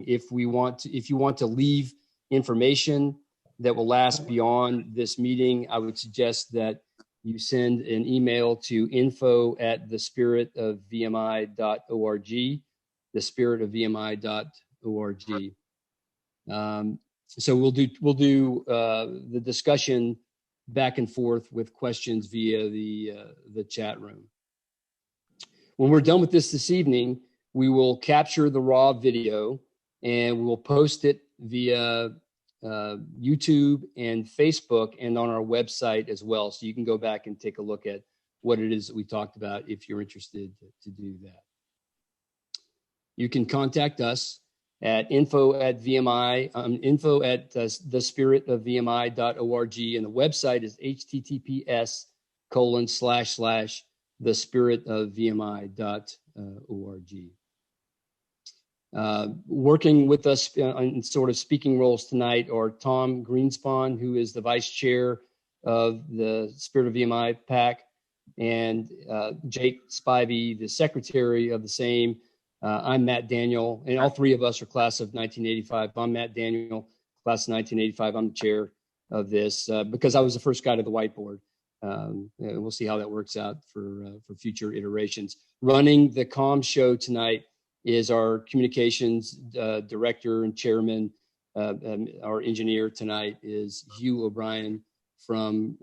If you want to leave information that will last beyond this meeting, I would suggest that you send an email to info@thespiritofvmi.org, thespiritofvmi.org. So we'll do the discussion back and forth with questions via the chat room. When we're done with this evening, we will capture the raw video and we will post it via YouTube and Facebook and on our website as well. So you can go back and take a look at what it is that we talked about if you're interested to do that. You can contact us at info@thespiritofvmi.org, and the website is https://thespiritofvmi.org. Working with us in sort of speaking roles tonight are Tom Greenspan, who is the vice chair of the Spirit of VMI PAC, and Jake Spivey, the secretary of the same. I'm Matt Daniel, and all three of us are class of 1985. I'm Matt Daniel, class of 1985. I'm the chair of this because I was the first guy to the whiteboard. We'll see how that works out for future iterations. Running the comm show tonight is our communications director and chairman. Our engineer tonight is Hugh Bryan from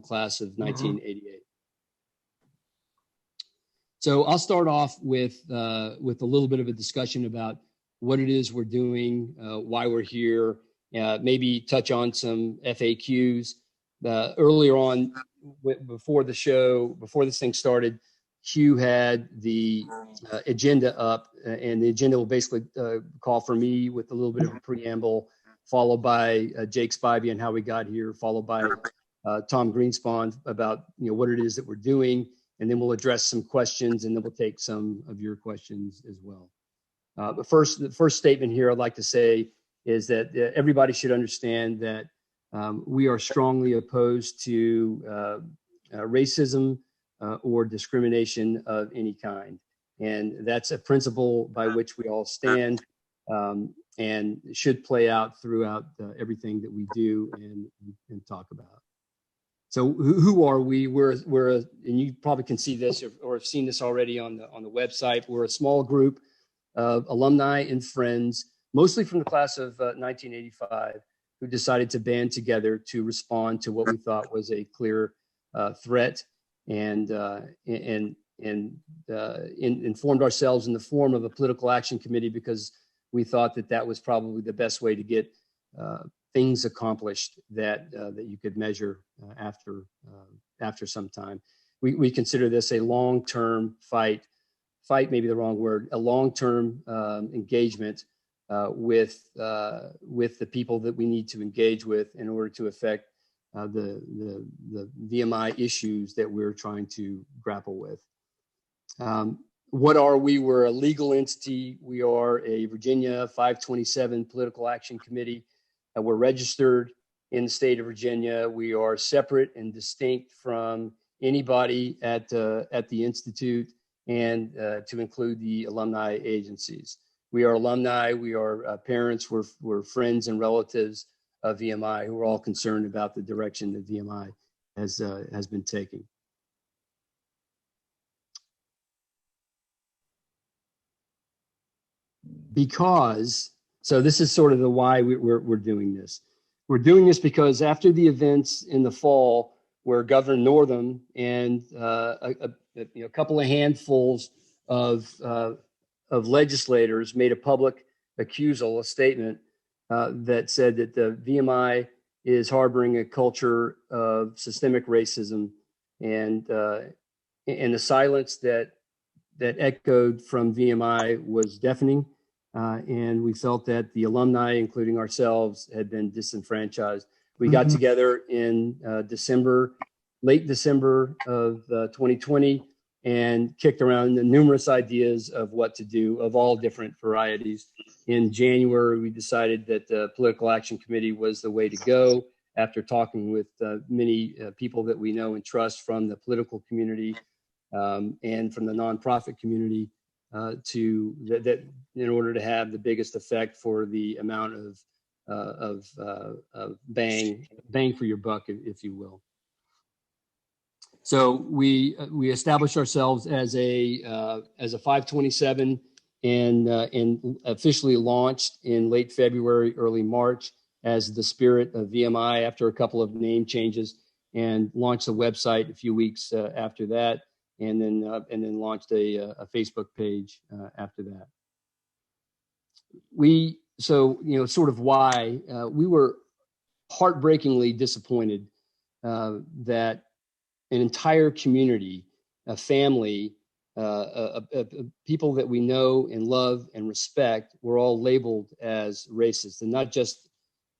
class of 1988. So I'll start off with a little bit of a discussion about what it is we're doing, why we're here, maybe touch on some FAQs. Earlier on, before the show, before this thing started, Hugh had the agenda up, and the agenda will basically call for me with a little bit of a preamble, followed by Jake Spivey and how we got here, followed by Tom Greenspan about what it is that we're doing, and then we'll address some questions, and then we'll take some of your questions as well. But the first statement here I'd like to say is that everybody should understand that we are strongly opposed to racism or discrimination of any kind. And that's a principle by which we all stand and should play out throughout everything that we do and talk about. So who are we? And you probably can see this or have seen this already on the website. We're a small group of alumni and friends, mostly from the class of 1985, who decided to band together to respond to what we thought was a clear threat, and informed ourselves in the form of a political action committee because we thought that was probably the best way to get things accomplished that you could measure after some time. We consider this a long-term fight may be the wrong word, a long-term engagement with the people that we need to engage with in order to affect the VMI issues that we're trying to grapple with. What are we? We're a legal entity. We are a Virginia 527 political action committee. We're registered in the state of Virginia. We are separate and distinct from anybody at the Institute, and to include the alumni agencies. We are alumni, we are parents, we're friends and relatives of VMI who are all concerned about the direction that VMI has been taking. So this is sort of the why we're doing this. We're doing this because after the events in the fall, where Governor Northam and a couple of handfuls of legislators made a public accusal, a statement that said that the VMI is harboring a culture of systemic racism, and the silence that echoed from VMI was deafening, and we felt that the alumni, including ourselves, had been disenfranchised. We got together in late December of 2020, and kicked around the numerous ideas of what to do of all different varieties. In January, we decided that the Political Action Committee was the way to go after talking with many people that we know and trust from the political community and from the nonprofit community. to that in order to have the biggest effect for the amount of bang for your buck, if you will. So we established ourselves as a 527 and officially launched in late February, early March as the Spirit of VMI after a couple of name changes, and launched a website a few weeks after that, and then launched a Facebook page after that. Sort of why we were heartbreakingly disappointed that an entire community, a family, people that we know and love and respect were all labeled as racist, and not just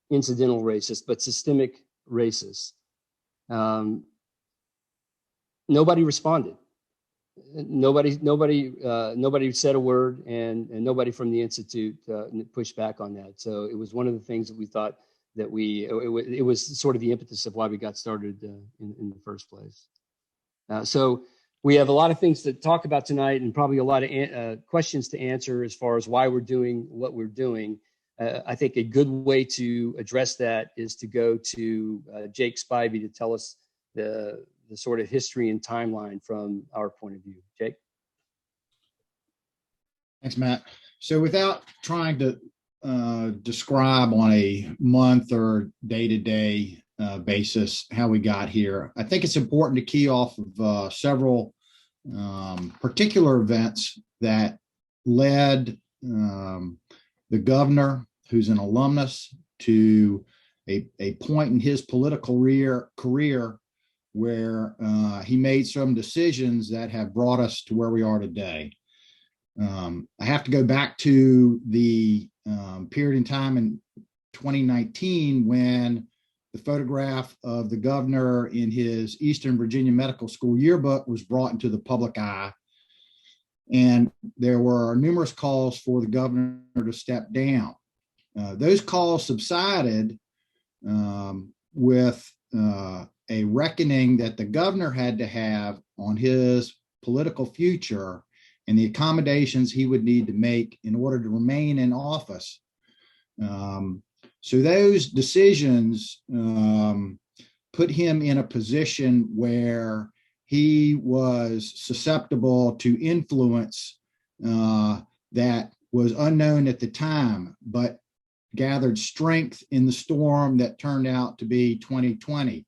incidental racist, but systemic racist. Nobody responded. Nobody said a word, and nobody from the Institute pushed back on that. So it was one of the things that we thought that it was sort of the impetus of why we got started in the first place. So we have a lot of things to talk about tonight, and probably a lot of questions to answer as far as why we're doing what we're doing. I think a good way to address that is to go to Jake Spivey to tell us the sort of history and timeline from our point of view. Jake? Thanks, Matt. So without trying to describe on a month or day-to-day basis how we got here, I think it's important to key off of several particular events that led the governor, who's an alumnus, to a point in his political career where he made some decisions that have brought us to where we are today. I have to go back to the period in time in 2019 when the photograph of the governor in his Eastern Virginia Medical School yearbook was brought into the public eye. And there were numerous calls for the governor to step down. Those calls subsided with a reckoning that the governor had to have on his political future and the accommodations he would need to make in order to remain in office. So those decisions put him in a position where he was susceptible to influence that was unknown at the time, but gathered strength in the storm that turned out to be 2020.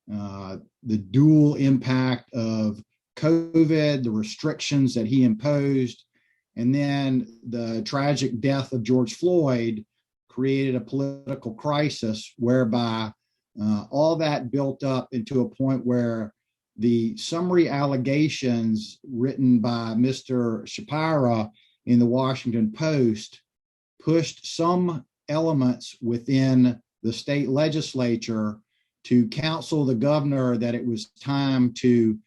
The dual impact of COVID, the restrictions that he imposed, and then the tragic death of George Floyd created a political crisis whereby all that built up into a point where the summary allegations written by Mr. Shapira in the Washington Post pushed some elements within the state legislature to counsel the governor that it was time to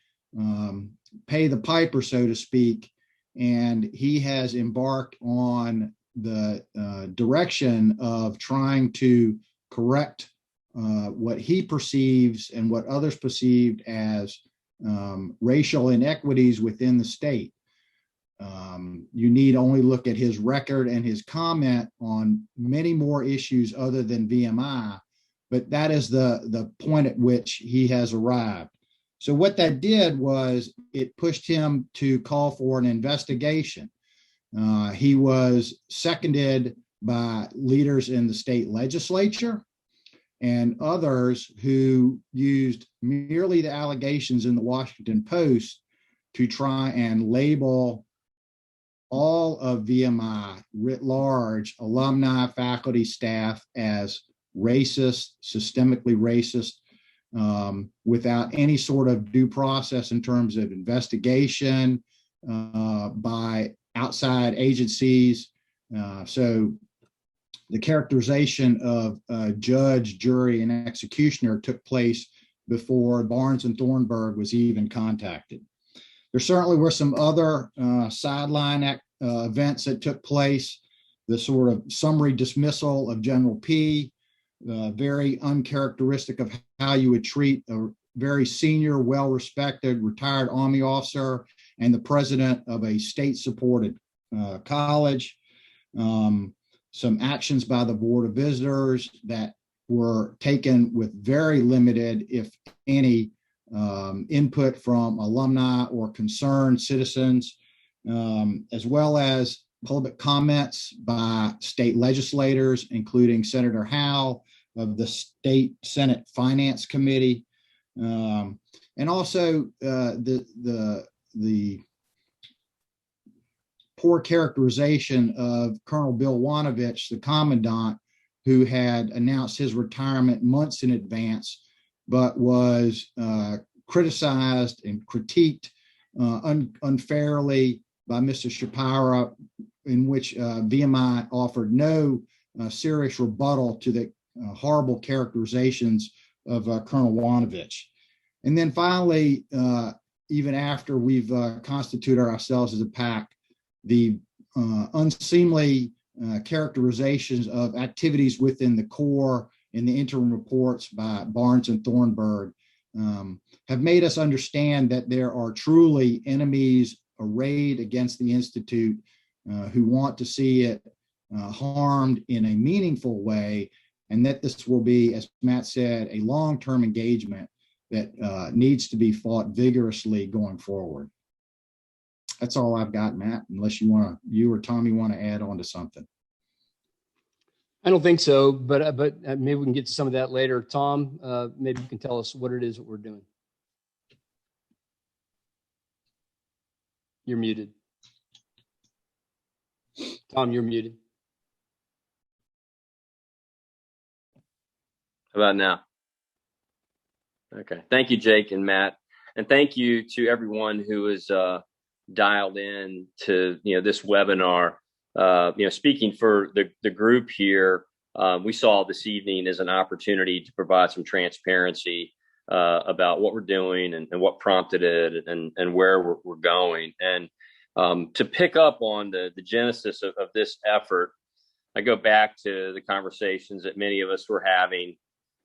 pay the piper, so to speak, and he has embarked on the direction of trying to correct what he perceives and what others perceived as racial inequities within the state. You need only look at his record and his comment on many more issues other than VMI, but that is the point at which he has arrived. So what that did was it pushed him to call for an investigation. He was seconded by leaders in the state legislature and others who used merely the allegations in the Washington Post to try and label all of VMI writ large, alumni, faculty, staff, as racist, systemically racist, without any sort of due process in terms of investigation by outside agencies. So the characterization of judge, jury, and executioner took place before Barnes and Thornburg was even contacted. There certainly were some other sideline events that took place. The sort of summary dismissal of General P, very uncharacteristic of how you would treat a very senior, well-respected retired Army officer and the president of a state-supported college, some actions by the Board of Visitors that were taken with very limited, if any, input from alumni or concerned citizens, as well as public comments by state legislators, including Senator Howe of the State Senate Finance Committee, and also the poor characterization of Colonel Bill Wanovich, the commandant, who had announced his retirement months in advance, but was criticized and critiqued unfairly by Mr. Shapira, in which VMI offered no serious rebuttal to the horrible characterizations of Colonel Wanovich. And then finally, even after we've constituted ourselves as a PAC, the unseemly characterizations of activities within the Corps in the interim reports by Barnes and Thornburg have made us understand that there are truly enemies arrayed against the Institute who want to see it harmed in a meaningful way, and that this will be, as Matt said, a long-term engagement that needs to be fought vigorously going forward. That's all I've got, Matt, unless you or Tommy want to add on to something. I don't think so, but maybe we can get to some of that later. Tom, maybe you can tell us what it is that we're doing. You're muted. Tom, you're muted. How about now? Okay. Thank you, Jake and Matt. And thank you to everyone who is dialed in to this webinar. Speaking for the group here, we saw this evening as an opportunity to provide some transparency about what we're doing and what prompted it and where we're going. And to pick up on the genesis of this effort, I go back to the conversations that many of us were having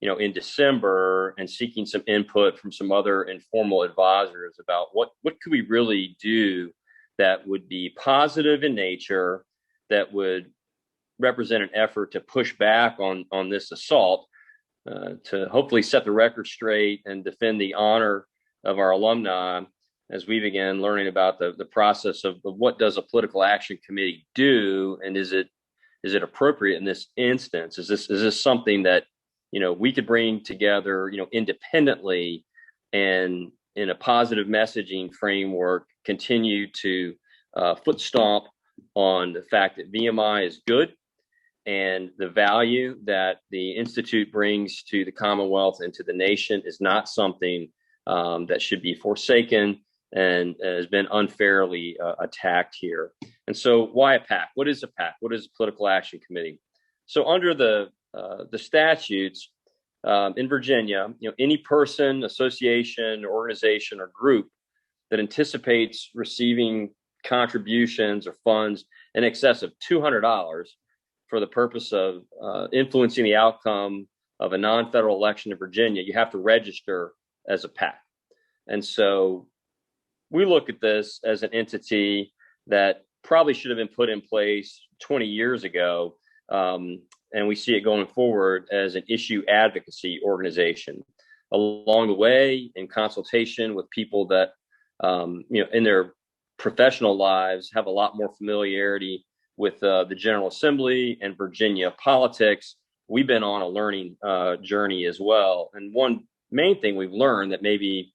in December and seeking some input from some other informal advisors about what could we really do that would be positive in nature, that would represent an effort to push back on this assault, to hopefully set the record straight and defend the honor of our alumni as we began learning about the process of what does a political action committee do, and is it appropriate in this instance? Is this something that we could bring together, independently and in a positive messaging framework, continue to foot stomp on the fact that VMI is good and the value that the Institute brings to the Commonwealth and to the nation is not something that should be forsaken and has been unfairly attacked here. And so why a PAC? What is a PAC? What is a political action committee? So under the statutes in Virginia, any person, association, organization, or group that anticipates receiving contributions or funds in excess of $200 for the purpose of influencing the outcome of a non-federal election in Virginia, you have to register as a PAC. And so we look at this as an entity that probably should have been put in place 20 years ago. And we see it going forward as an issue advocacy organization. Along the way, in consultation with people that, in their professional lives have a lot more familiarity with the General Assembly and Virginia politics, we've been on a learning journey as well. And one main thing we've learned that maybe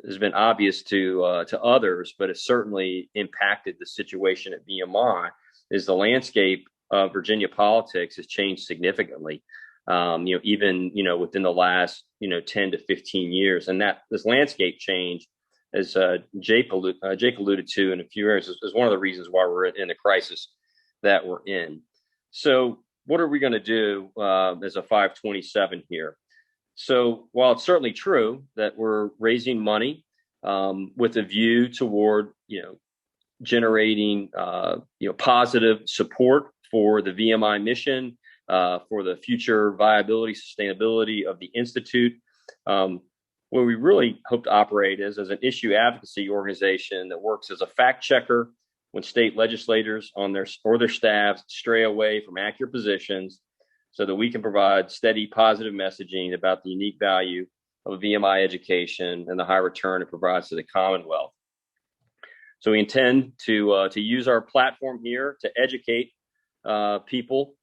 has been obvious to others, but it's certainly impacted the situation at VMI, is the landscape of Virginia politics has changed significantly, even within the last 10 to 15 years. And that this landscape change, as Jake alluded to in a few areas, is one of the reasons why we're in the crisis that we're in. So what are we going to do as a 527 here? So while it's certainly true that we're raising money with a view toward generating positive support for the VMI mission, for the future viability, sustainability of the Institute, where we really hope to operate as an issue advocacy organization that works as a fact checker when state legislators or their staffs stray away from accurate positions, so that we can provide steady, positive messaging about the unique value of a VMI education and the high return it provides to the Commonwealth. So we intend to use our platform here to educate people,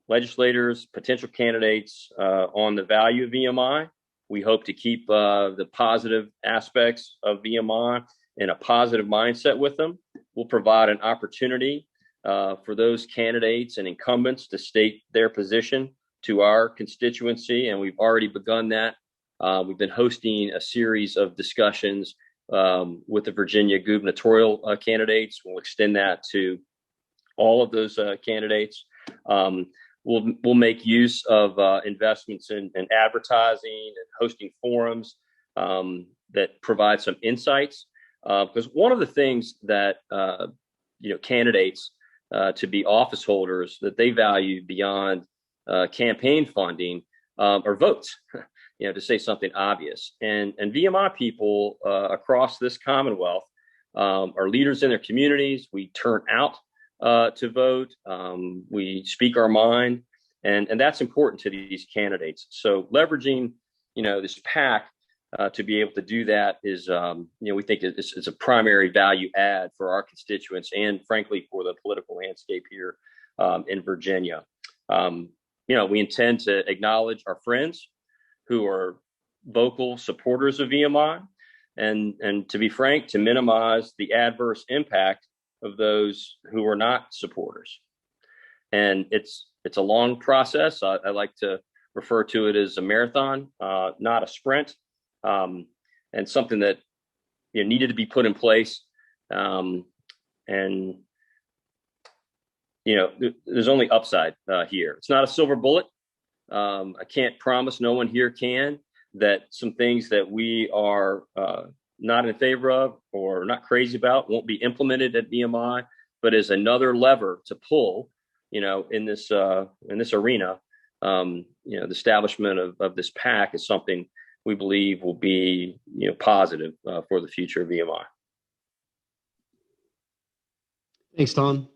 legislators, potential candidates on the value of VMI. We hope to keep the positive aspects of VMI in a positive mindset with them. We'll provide an opportunity for those candidates and incumbents to state their position to our constituency, and we've already begun that. We've been hosting a series of discussions with the Virginia gubernatorial candidates. We'll extend that to all of those candidates. We'll make use of investments in advertising and hosting forums that provide some insights. Because one of the things that candidates to be office holders that they value beyond campaign funding are votes. To say something obvious. And VMI people across this Commonwealth are leaders in their communities. We turn out to vote. We speak our mind, and that's important to these candidates. So leveraging, this PAC to be able to do that is, we think it's a primary value add for our constituents and, frankly, for the political landscape here in Virginia. We intend to acknowledge our friends who are vocal supporters of VMI, and to be frank, to minimize the adverse impact of those who are not supporters. And it's a long process. I like to refer to it as a marathon, not a sprint, and something that needed to be put in place. And there's only upside here. It's not a silver bullet. I can't promise, no one here can, that some things that we are not in favor of or not crazy about won't be implemented at VMI, but as another lever to pull, in this arena. The establishment of this PAC is something we believe will be positive for the future of VMI. Thanks, Tom.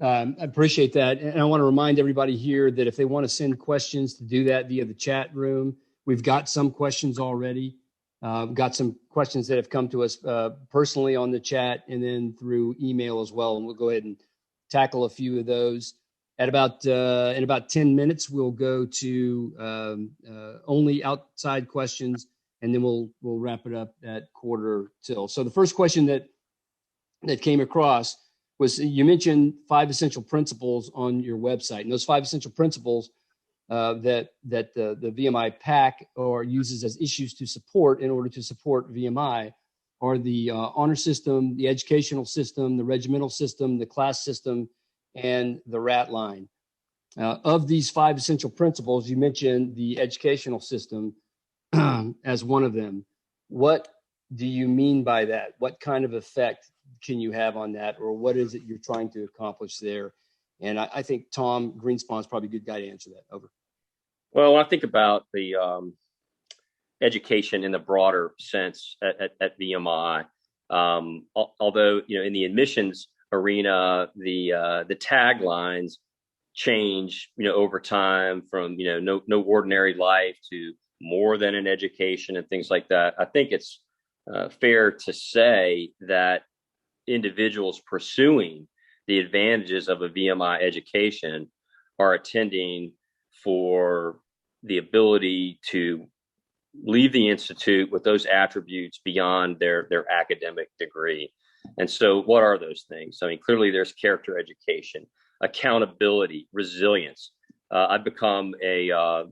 I appreciate that. And I want to remind everybody here that if they want to send questions, to do that via the chat room. We've got some questions already. Got some questions that have come to us personally on the chat and then through email as well. And we'll go ahead and tackle a few of those. In about 10 minutes, we'll go to only outside questions, and then we'll wrap it up at 1:45. So the first question that came across was, you mentioned 5 essential principles on your website, and those 5 essential principles that the VMI PAC uses as issues to support in order to support VMI are the honor system, the educational system, the regimental system, the class system, and the rat line. Of these 5 essential principles, you mentioned the educational system as one of them. What do you mean by that? What kind of effect can you have on that, or what is it you're trying to accomplish there? And I think Tom Greenspan is probably a good guy to answer that. Over. Well, when I think about the education in the broader sense at VMI, although in the admissions arena, the taglines change over time from no ordinary life to more than an education and things like that. I think it's fair to say that individuals pursuing the advantages of a VMI education are attending for the ability to leave the institute with those attributes beyond their academic degree. And so what are those things? I mean, clearly there's character education, accountability, resilience. I've become a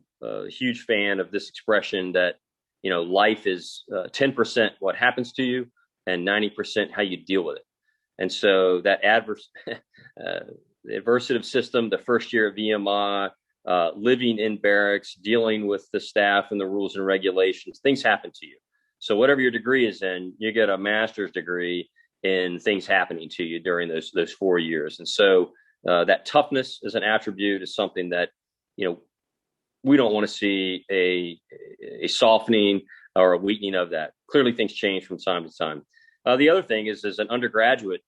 huge fan of this expression that, life is 10% what happens to you and 90% how you deal with it. And so that the adversative system, the first year of VMI, living in barracks, dealing with the staff and the rules and regulations, things happen to you. So whatever your degree is in, you get a master's degree in things happening to you during those 4 years. And so that toughness as an attribute is something that, we don't want to see a softening or a weakening of that. Clearly things change from time to time. The other thing is, as an undergraduate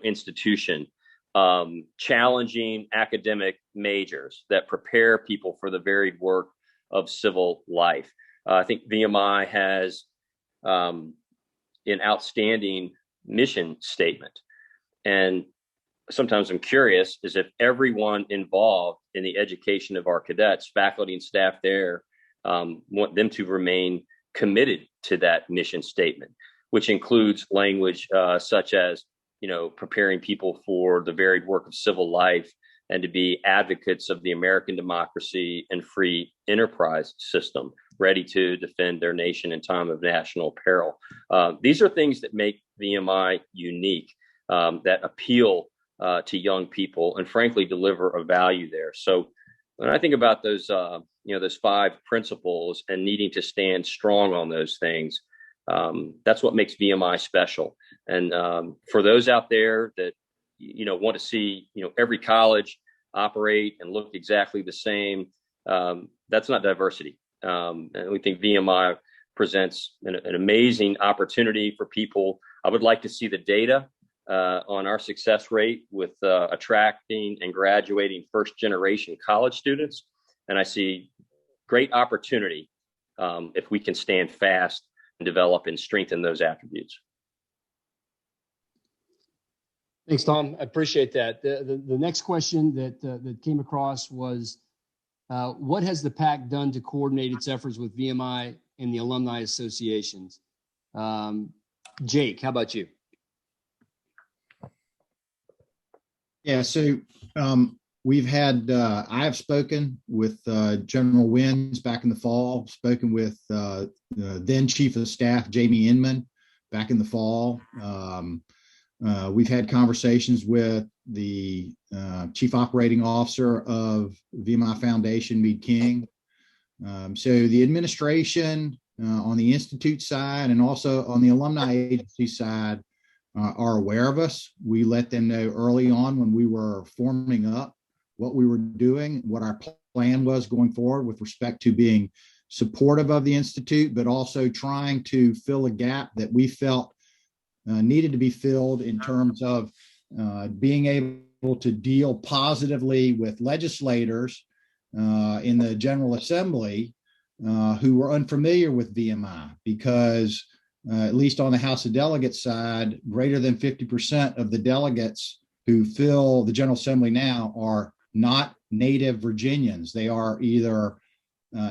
institution, challenging academic majors that prepare people for the varied work of civil life. I think VMI has an outstanding mission statement. And sometimes I'm curious is if everyone involved in the education of our cadets, faculty and staff there, want them to remain committed to that mission statement, which includes language such as, preparing people for the varied work of civil life and to be advocates of the American democracy and free enterprise system, ready to defend their nation in time of national peril. These are things that make VMI unique, that appeal to young people and frankly deliver a value there. So when I think about those, those 5 principles and needing to stand strong on those things, that's what makes VMI special. And for those out there that want to see every college operate and look exactly the same, that's not diversity. And we think VMI presents an amazing opportunity for people. I would like to see the data on our success rate with attracting and graduating first generation college students. And I see great opportunity if we can stand fast and develop and strengthen those attributes. Thanks, Tom. I appreciate that. The next question that came across was, what has the PAC done to coordinate its efforts with VMI and the alumni associations? Jake, how about you? Yeah, so we've had, I have spoken with General Wins back in the fall, spoken with then Chief of Staff, Jamie Inman, back in the fall. We've had conversations with the Chief Operating Officer of VMI Foundation, Meade King. So the administration on the Institute side and also on the alumni agency side are aware of us. We let them know early on when we were forming up what we were doing, what our plan was going forward with respect to being supportive of the Institute, but also trying to fill a gap that we felt needed to be filled in terms of being able to deal positively with legislators in the General Assembly who were unfamiliar with VMI, because at least on the House of Delegates side, greater than 50% of the delegates who fill the General Assembly now are not native Virginians. They are either,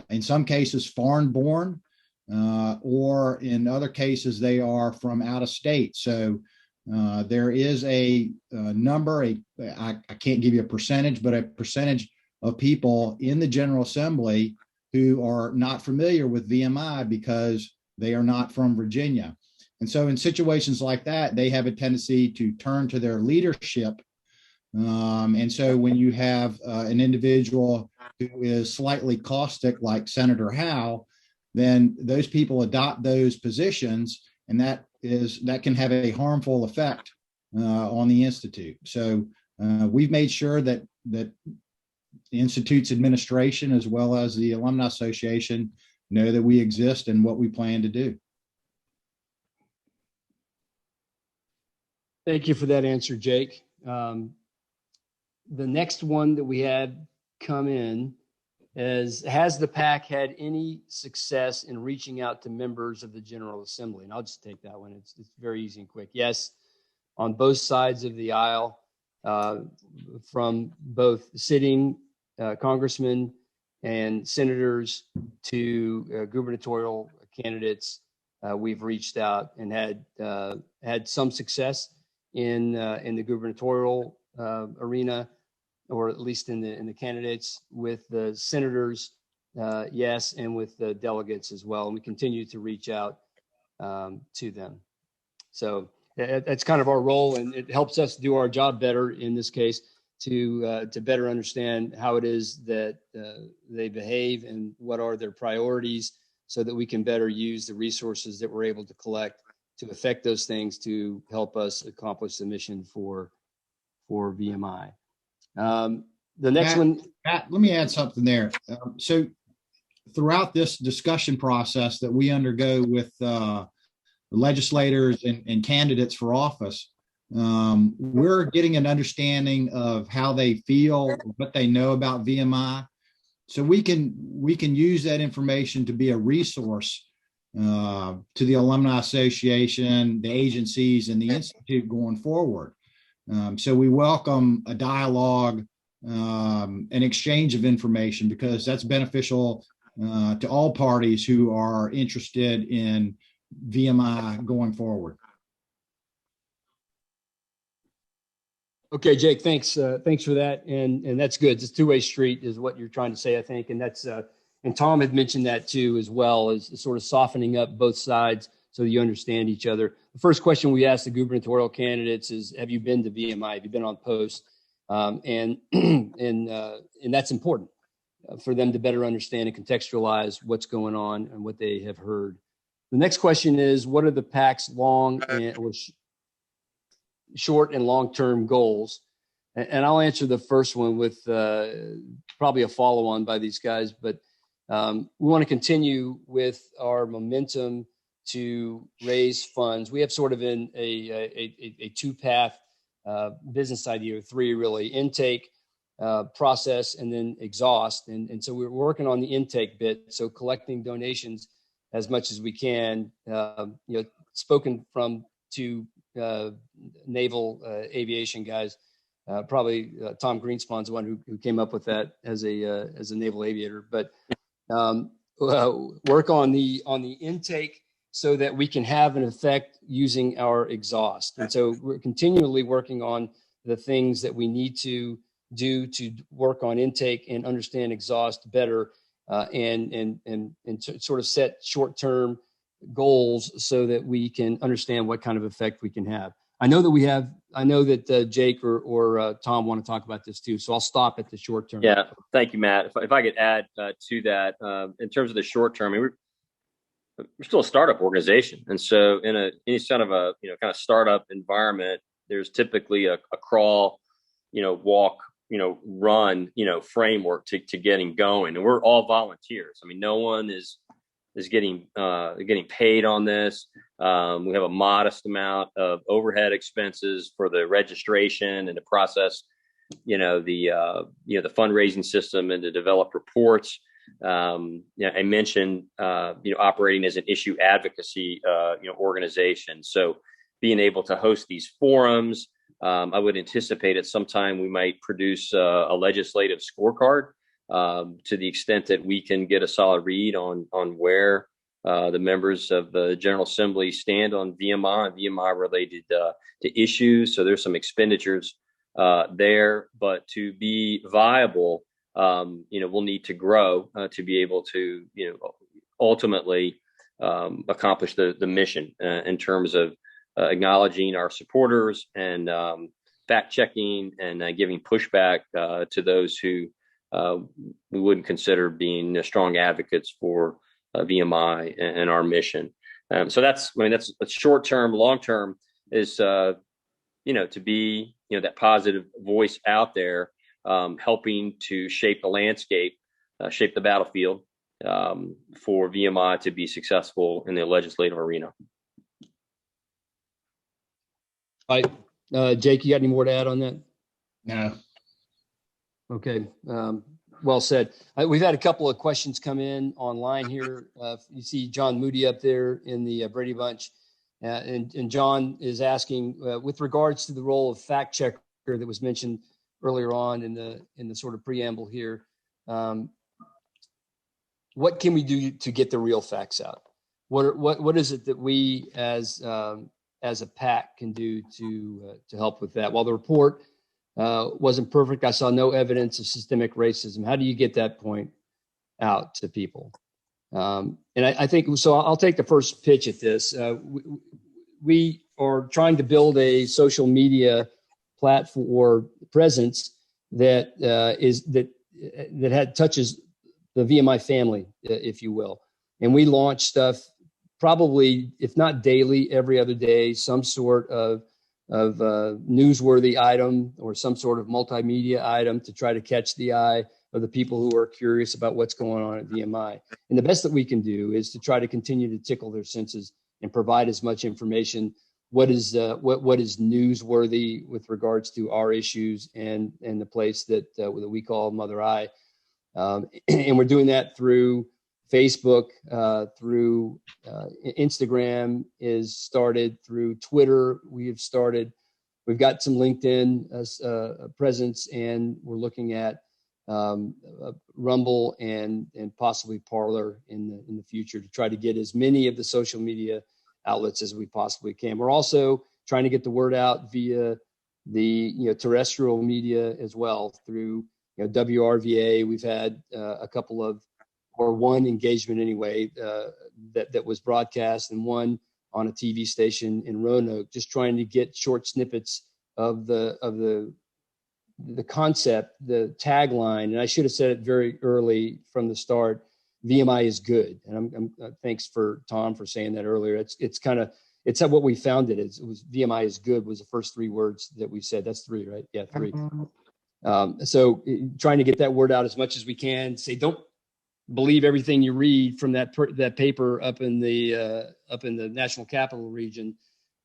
in some cases, foreign born, or in other cases, they are from out of state. So there is a number, I can't give you a percentage, but a percentage of people in the General Assembly who are not familiar with VMI because they are not from Virginia. And so in situations like that, they have a tendency to turn to their leadership. And so when you have an individual who is slightly caustic like Senator Howe, then those people adopt those positions, and that can have a harmful effect on the Institute. So we've made sure that the Institute's administration, as well as the Alumni Association, know that we exist and what we plan to do. Thank you for that answer, Jake. The next one that we had come in is, has the PAC had any success in reaching out to members of the General Assembly? And I'll just take that one. It's very easy and quick. Yes, on both sides of the aisle, from both sitting congressmen and senators to gubernatorial candidates, we've reached out and had some success in the gubernatorial arena, or at least in the candidates. With the senators, yes, and with the delegates as well. And we continue to reach out to them. So that's kind of our role, and it helps us do our job better in this case, to better understand how it is that they behave and what are their priorities, so that we can better use the resources that we're able to collect to affect those things to help us accomplish the mission for VMI. The next one. Matt, let me add something there. So throughout this discussion process that we undergo with legislators and candidates for office, we're getting an understanding of how they feel, what they know about VMI. So we can use that information to be a resource to the Alumni Association, the agencies, and the Institute going forward. So we welcome a dialogue, an exchange of information, because that's beneficial to all parties who are interested in VMI going forward. Okay, Jake, thanks. Thanks for that. And that's good. It's a two-way street is what you're trying to say, I think. And that's, and Tom had mentioned that too, as well, as sort of softening up both sides so that you understand each other. The first question we ask the gubernatorial candidates is, have you been to VMI? Have you been on post? And that's important for them to better understand and contextualize what's going on and what they have heard. The next question is, what are the PAC's long or short and long-term goals? And I'll answer the first one with probably a follow-on by these guys, but we want to continue with our momentum to raise funds. We have sort of in a two-path business idea, or three really: intake, process, and then exhaust. And so we're working on the intake bit, so collecting donations as much as we can. Spoken from two naval aviation guys, probably Tom Greenspan's the one who came up with that as a naval aviator. But work on the intake so that we can have an effect using our exhaust. And so we're continually working on the things that we need to do to work on intake and understand exhaust better, and to sort of set short-term goals so that we can understand what kind of effect we can have. I know that Jake or Tom want to talk about this too, so I'll stop at the short term. Yeah, thank you, Matt. If I could add to that, in terms of the short term, I mean, we're still a startup organization, and so in any sort of a kind of startup environment, there's typically a crawl, walk, run, framework to getting going, and we're all volunteers. I mean, no one is getting paid on this. We have a modest amount of overhead expenses for the registration and the process, the fundraising system and to develop reports. I mentioned, operating as an issue advocacy, organization. So being able to host these forums, I would anticipate at some time we might produce a legislative scorecard, to the extent that we can get a solid read on where the members of the General Assembly stand on VMI and VMI related to issues. So there's some expenditures there, but to be viable, we'll need to grow to be able to, ultimately accomplish the mission in terms of acknowledging our supporters and fact checking and giving pushback to those who we wouldn't consider being strong advocates for VMI and our mission. So that's short term. Long term is, to be, that positive voice out there, helping to shape the landscape, shape the battlefield for VMI to be successful in the legislative arena. All right, Jake, you got any more to add on that? No. Okay, well said. We've had a couple of questions come in online here. You see John Moody up there in the Brady Bunch, and John is asking, with regards to the role of fact checker that was mentioned earlier on in the sort of preamble here, what can we do to get the real facts out? What is it that we as a PAC can do to help with that? While the report wasn't perfect, I saw no evidence of systemic racism. How do you get that point out to people? And I think, so I'll take the first pitch at this. We are trying to build a social media platform or presence that touches the VMI family, if you will. And we launch stuff probably, if not daily, every other day, some sort of newsworthy item or some sort of multimedia item to try to catch the eye of the people who are curious about what's going on at VMI. And the best that we can do is to try to continue to tickle their senses and provide as much information what is newsworthy with regards to our issues and the place that we call Mother Eye. And we're doing that through Facebook, through Instagram is started, through Twitter we've got some LinkedIn presence, and we're looking at Rumble and possibly Parler in the future to try to get as many of the social media outlets as we possibly can. We're also trying to get the word out via the terrestrial media as well through WRVA. We've had one engagement anyway that was broadcast, and one on a TV station in Roanoke, just trying to get short snippets of the concept, the tagline. And I should have said it very early from the start: VMI is good. And I'm thanks for Tom for saying that earlier. It's what we found it as. It was VMI is good was the first three words that we said. That's three, right? Yeah, three. So trying to get that word out as much as we can. Say, don't believe everything you read from that paper up in the National Capital Region,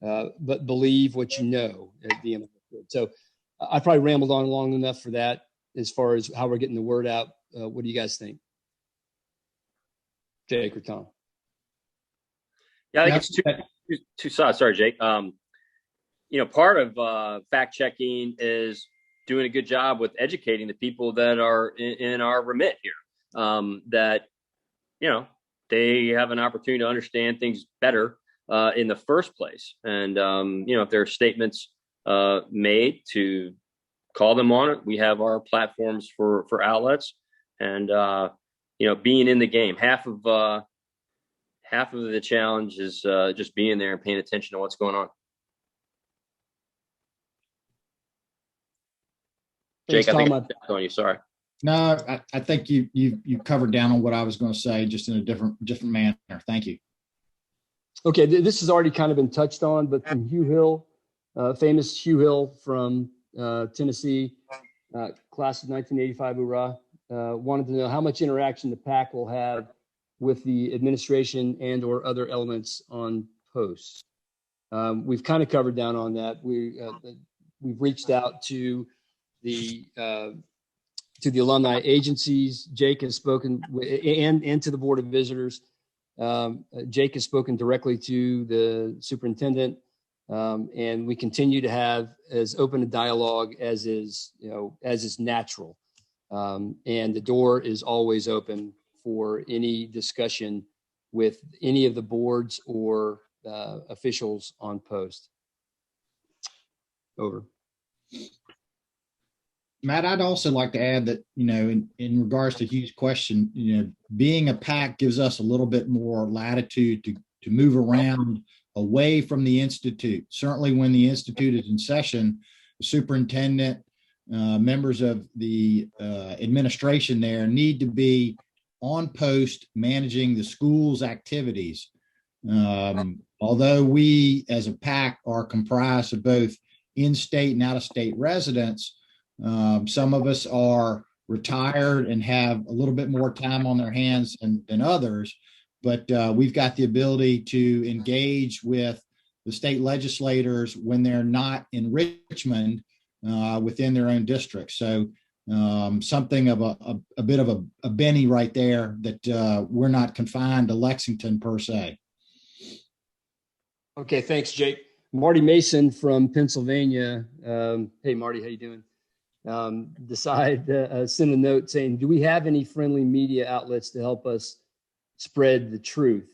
but believe what you know at VMI. So I probably rambled on long enough for that as far as how we're getting the word out. What do you guys think? Jake or Tom? Yeah, I think it's two sides. Sorry, Jake. Part of fact checking is doing a good job with educating the people that are in our remit here. That they have an opportunity to understand things better in the first place. And if there are statements made, to call them on it. We have our platforms for outlets, and being in the game. Half of the challenge is just being there and paying attention to what's going on. Jake, I think I'm on you. Sorry. No, I think you covered down on what I was going to say, just in a different manner. Thank you. Okay, this has already kind of been touched on, but from Hugh Hill, famous Hugh Hill from Tennessee, class of 1985, hoorah, wanted to know how much interaction the PAC will have with the administration and or other elements on posts. We've kind of covered down on that. We've reached out to the alumni agencies. Jake has spoken and to the Board of Visitors. Jake has spoken directly to the superintendent, and we continue to have as open a dialogue as is natural. And the door is always open for any discussion with any of the boards or officials on post. Over. Matt, I'd also like to add that, in regards to Hugh's question, being a PAC gives us a little bit more latitude to move around away from the Institute. Certainly when the Institute is in session, the superintendent, members of the administration there need to be on post managing the school's activities. Although we as a PAC are comprised of both in-state and out-of-state residents, some of us are retired and have a little bit more time on their hands than others, but we've got the ability to engage with the state legislators when they're not in Richmond within their own district. So something of a bit of a Benny right there, that we're not confined to Lexington per se. Okay, thanks, Jake. Marty Mason from Pennsylvania. Hey, Marty, how you doing? Send a note saying, do we have any friendly media outlets to help us spread the truth?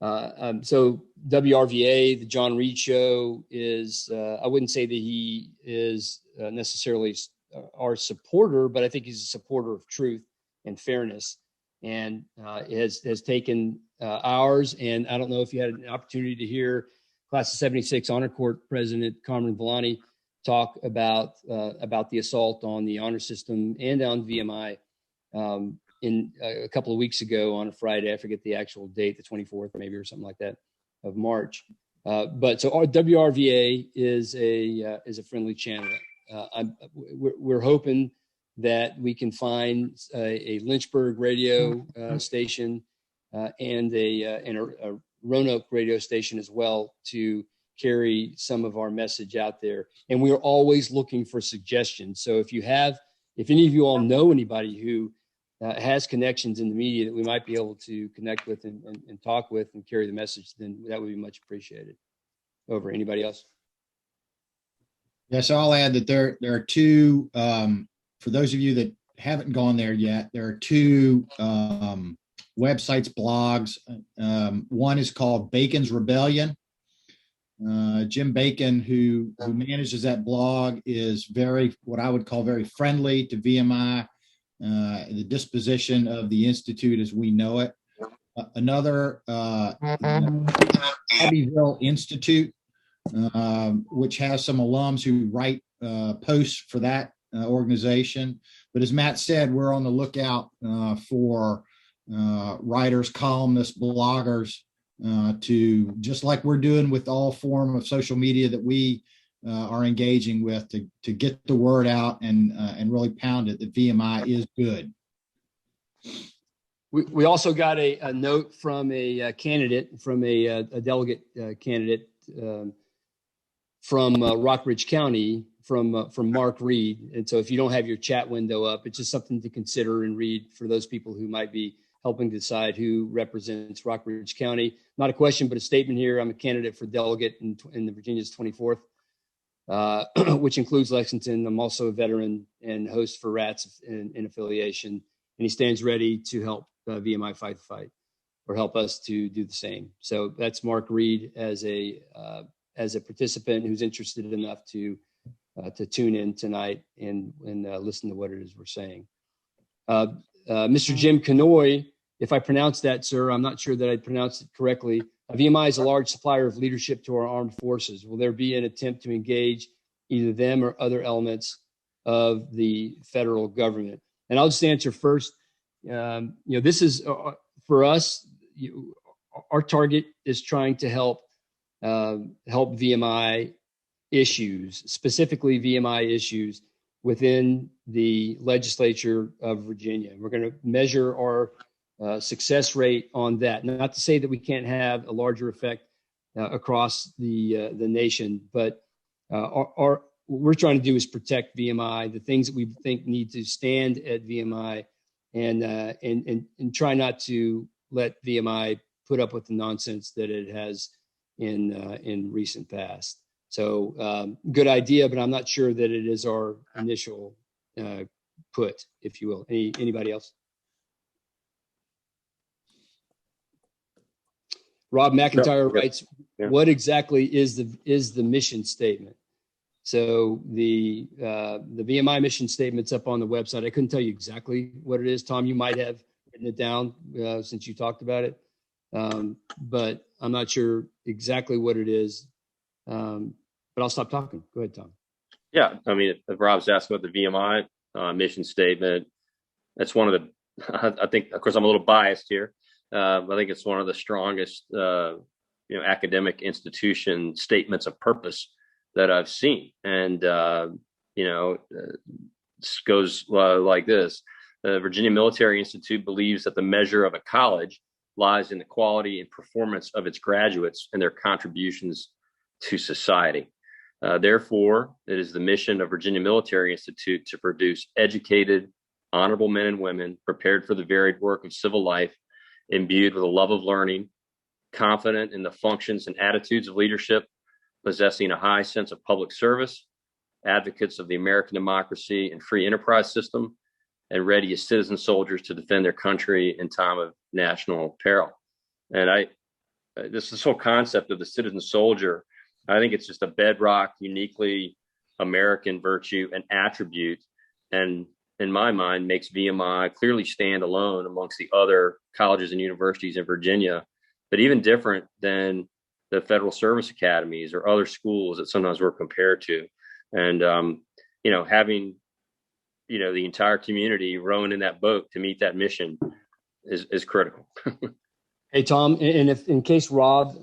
So WRVA, the John Reed Show is, I wouldn't say that he is necessarily our supporter, but I think he's a supporter of truth and fairness, and has taken ours. And I don't know if you had an opportunity to hear Class of 76 Honor Court President Carmen Villani talk about the assault on the honor system and on VMI in a couple of weeks ago on a Friday. I forget the actual date, the 24th maybe or something like that of March. But so our WRVA is a friendly channel. We're hoping that we can find a Lynchburg radio station and a Roanoke radio station as well to carry some of our message out there. And we are always looking for suggestions. So if any of you all know anybody who has connections in the media that we might be able to connect with and talk with and carry the message, then that would be much appreciated. Over. Anybody else? Yes, I'll add that there are two, for those of you that haven't gone there yet, there are two websites, blogs. One is called Bacon's Rebellion. Jim Bacon, who manages that blog, is what I would call very friendly to VMI, the disposition of the Institute as we know it. Another, Abbeville Institute, which has some alums who write posts for that organization. But as Matt said, we're on the lookout for writers, columnists, bloggers, to, just like we're doing with all form of social media that we are engaging with, to get the word out and really pound it that VMI is good. We also got a note from a candidate, from a delegate candidate from Rockbridge County, from Mark Reed. And so if you don't have your chat window up, it's just something to consider and read for those people who might be helping decide who represents Rockbridge County. Not a question, but a statement here. I'm a candidate for delegate in the Virginia's 24th, which includes Lexington. I'm also a veteran and host for RATS in affiliation, and he stands ready to help VMI fight the fight, or help us to do the same. So that's Mark Reed as a participant who's interested enough to tune in tonight and listen to what it is we're saying. Mr. Jim Kanoy, if I pronounced that, sir, I'm not sure that I pronounced it correctly. VMI is a large supplier of leadership to our armed forces. Will there be an attempt to engage either them or other elements of the federal government? And I'll just answer first. This is for us. Our target is trying to help VMI issues, specifically VMI issues within the legislature of Virginia. We're going to measure our success rate on that. Not to say that we can't have a larger effect across the nation, but what we're trying to do is protect VMI, the things that we think need to stand at VMI, and try not to let VMI put up with the nonsense that it has in recent past. So good idea, but I'm not sure that it is our initial put, if you will. Anybody else? Rob McIntyre writes, what exactly is the mission statement? So the VMI mission statement's up on the website. I couldn't tell you exactly what it is. Tom, you might have written it down since you talked about it, but I'm not sure exactly what it is. But I'll stop talking. Go ahead, Tom. Yeah, I mean, if Rob's asking about the VMI mission statement, that's one of the, I think, of course, I'm a little biased here. I think it's one of the strongest, academic institution statements of purpose that I've seen. And, this goes like this. The Virginia Military Institute believes that the measure of a college lies in the quality and performance of its graduates and their contributions to society. Therefore, it is the mission of Virginia Military Institute to produce educated, honorable men and women prepared for the varied work of civil life, imbued with a love of learning, confident in the functions and attitudes of leadership, possessing a high sense of public service, advocates of the American democracy and free enterprise system, and ready as citizen soldiers to defend their country in time of national peril. And this whole concept of the citizen soldier, I think it's just a bedrock, uniquely American virtue and attribute, and in my mind makes VMI clearly stand alone amongst the other colleges and universities in Virginia, but even different than the federal service academies or other schools that sometimes we're compared to. And, having, the entire community rowing in that boat to meet that mission is critical. Hey, Tom, and if in case Rob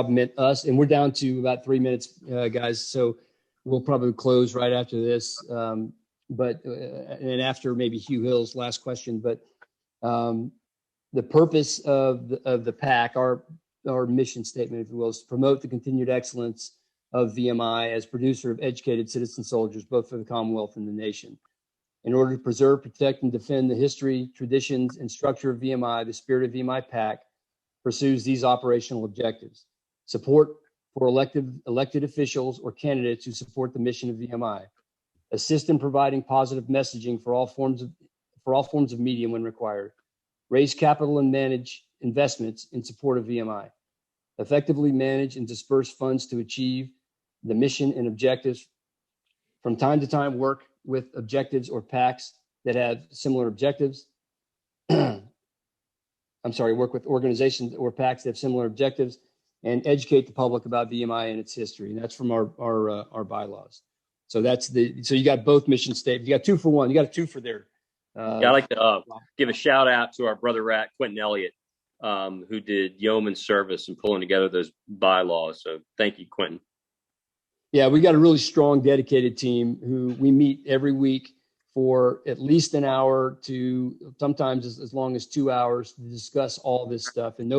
meant us, and we're down to about 3 minutes, guys, so we'll probably close right after this. And after maybe Hugh Hill's last question, but the purpose of the PAC, our our mission statement, if you will, is to promote the continued excellence of VMI as producer of educated citizen soldiers, both for the Commonwealth and the nation. In order to preserve, protect, and defend the history, traditions, and structure of VMI, the Spirit of VMI PAC pursues these operational objectives. Support for elected officials or candidates who support the mission of VMI. Assist in providing positive messaging for all forms of media when required. Raise capital and manage investments in support of VMI. Effectively manage and disperse funds to achieve the mission and objectives. From time to time, work with objectives or PACs that have similar objectives. Work with organizations or PACs that have similar objectives, and educate the public about VMI and its history. And that's from our bylaws. So so you got both mission statements. You got 2 for 1. You got a 2 for there. I'd like to give a shout out to our brother rat, Quentin Elliott, who did yeoman service in pulling together those bylaws. So thank you, Quentin. Yeah, we got a really strong, dedicated team who we meet every week for at least an hour to sometimes as long as 2 hours to discuss all this stuff. And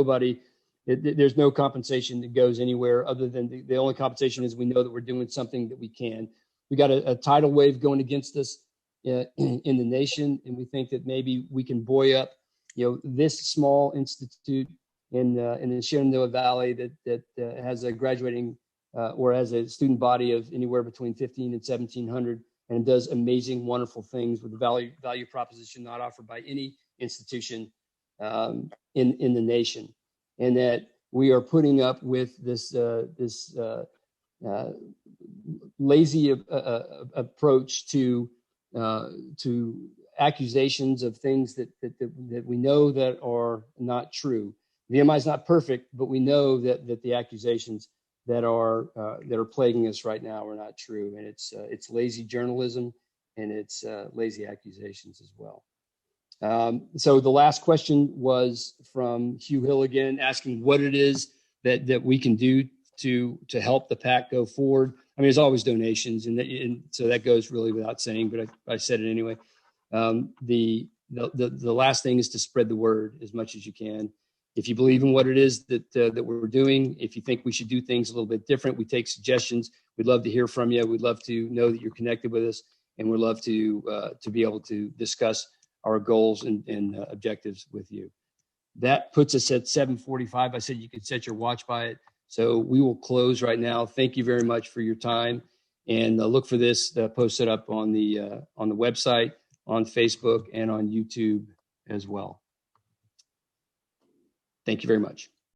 there's no compensation that goes anywhere other than the only compensation is we know that we're doing something that we can. We got a tidal wave going against us in the nation, and we think that maybe we can buoy up, this small institute in the Shenandoah Valley that has a graduating or has a student body of anywhere between 15 and 1,700, and does amazing, wonderful things with the value proposition not offered by any institution in the nation, and that we are putting up with this lazy approach to accusations of things that we know that are not true. VMI is not perfect, but we know that the accusations that are plaguing us right now are not true, and it's lazy journalism, and it's lazy accusations as well. So the last question was from Hugh Hill again, asking what it is that we can do to help the PAC go forward. I mean, there's always donations, and so that goes really without saying, but I said it anyway. The last thing is to spread the word as much as you can. If you believe in what it is that we're doing, if you think we should do things a little bit different, we take suggestions. We'd love to hear from you. We'd love to know that you're connected with us, and we'd love to be able to discuss our goals and objectives with you. That puts us at 7:45. I said you could set your watch by it. So we will close right now. Thank you very much for your time, and look for this posted up on the website, on Facebook, and on YouTube as well. Thank you very much.